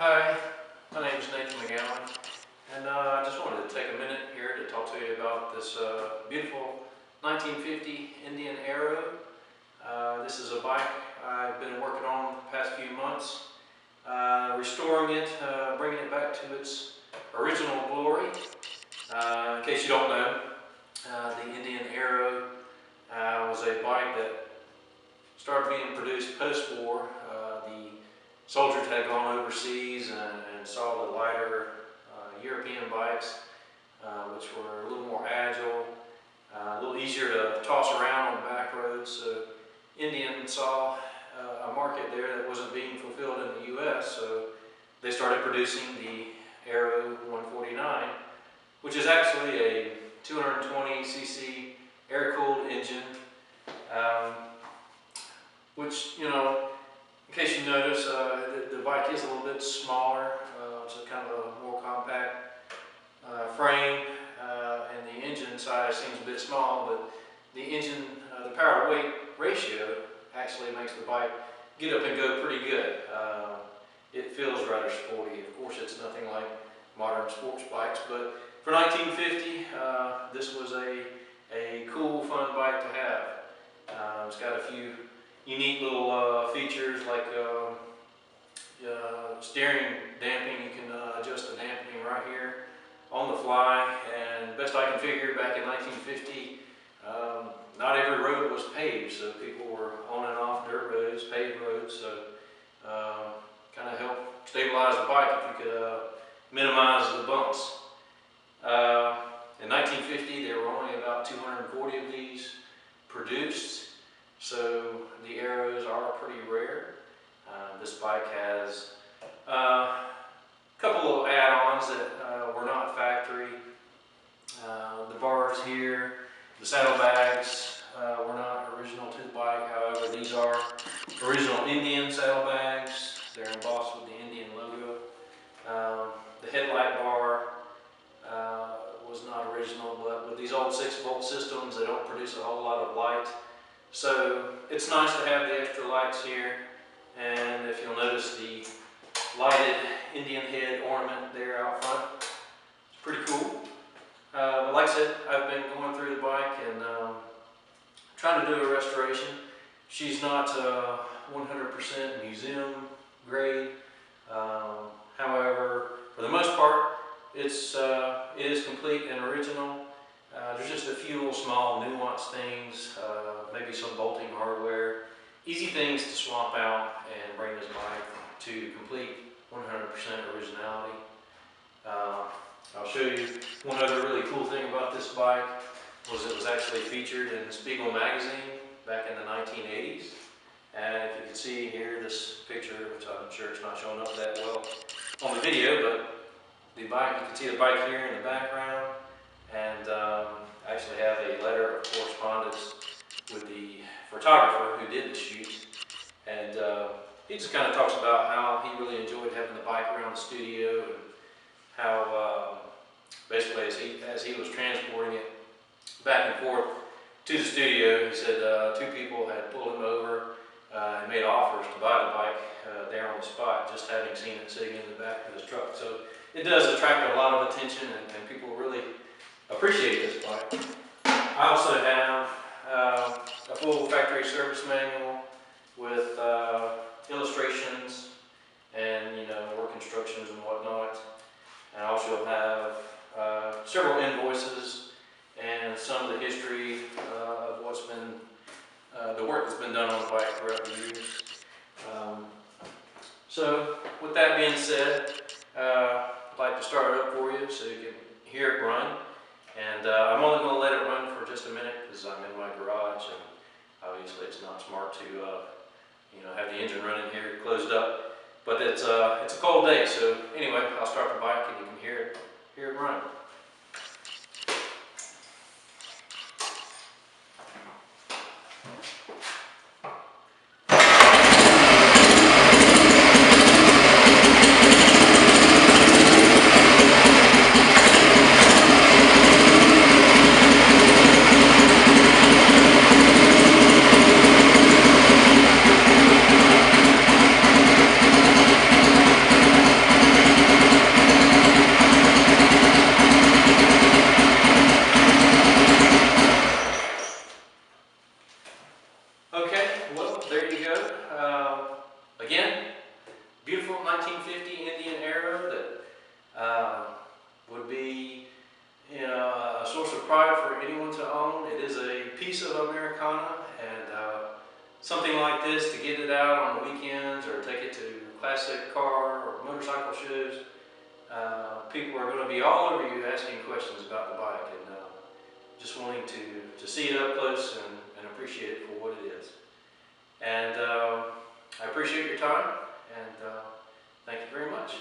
Hi, my name is Nathan McGowan, and I just wanted to take a minute here to talk to you about this beautiful 1950 Indian Arrow. This is a bike I've been working on the past few months, restoring it, bringing it back to its original glory. In case you don't know, the Indian Arrow was a bike that started being produced post-war. The soldiers had gone overseas and saw the lighter European bikes, which were a little more agile, a little easier to toss around on back roads. So Indian saw a market there that wasn't being fulfilled in the U.S., so they started producing the Arrow 149, which is actually a 220cc air-cooled engine, which, you know, in case you notice, the bike is a little bit smaller. It's a kind of a more compact frame, and the engine size seems a bit small, but the engine, the power to weight ratio actually makes the bike get up and go pretty good. It feels rather sporty. Of course, it's nothing like modern sports bikes, but for 1950, this was a cool, fun bike to have. It's got a few unique little features like steering damping. You can adjust the dampening right here on the fly, and best I can figure, back in 1950, not every road was paved, so people were on and off dirt roads, paved roads, so kind of help stabilize the bike if you could minimize the bumps. In 1950, there were only about 240 of these produced, so the Arrows are pretty rare. This bike has a couple of add-ons that were not factory. The bars here, the saddlebags were not original to the bike. However, these are original Indian saddlebags. They're embossed with the Indian logo. The headlight bar was not original, but with these old 6-volt systems, they don't produce a whole lot of light. So it's nice to have the extra lights here, and if you'll notice the lighted Indian head ornament there out front, it's pretty cool. But like I said, I've been going through the bike and trying to do a restoration. She's not 100% museum grade. However, for the most part, it is complete and original. There's just a few little small nuanced things, maybe some bolting hardware, easy things to swap out and bring this bike to complete 100% originality. I'll show you one other really cool thing about this bike was it was actually featured in Spiegel magazine back in the 1980s. And if you can see here, this picture, which I'm sure it's not showing up that well on the video, but the bike, you can see the bike here in the background, and I actually have a letter of correspondence with the photographer who did the shoot, and he just kind of talks about how he really enjoyed having the bike around the studio, and how basically as he was transporting it back and forth to the studio, he said two people had pulled him over and made offers to buy the bike there on the spot, just having seen it sitting in the back of his truck. So it does attract a lot of attention, and people really appreciate this bike. I also have a full factory service manual with illustrations and, you know, work instructions and whatnot. And I also have several invoices and some of the history of what's been the work that's been done on the bike throughout the years. So with that being said, I'd like to start it up for you so you can hear it run. And I'm only going to let it run for just a minute because I'm in my garage, and obviously it's not smart to you know, have the engine running here closed up. But it's a cold day, so anyway, I'll start the bike and you can hear it run. Okay, well, there you go. Again, beautiful 1950 Indian Arrow that would be, you know, a source of pride for anyone to own. It is a piece of Americana, and something like this, to get it out on the weekends or take it to classic car or motorcycle shows, people are going to be all over you asking questions about the bike, and just wanting to see it up close and appreciate it for what it is. And I appreciate your time, and thank you very much.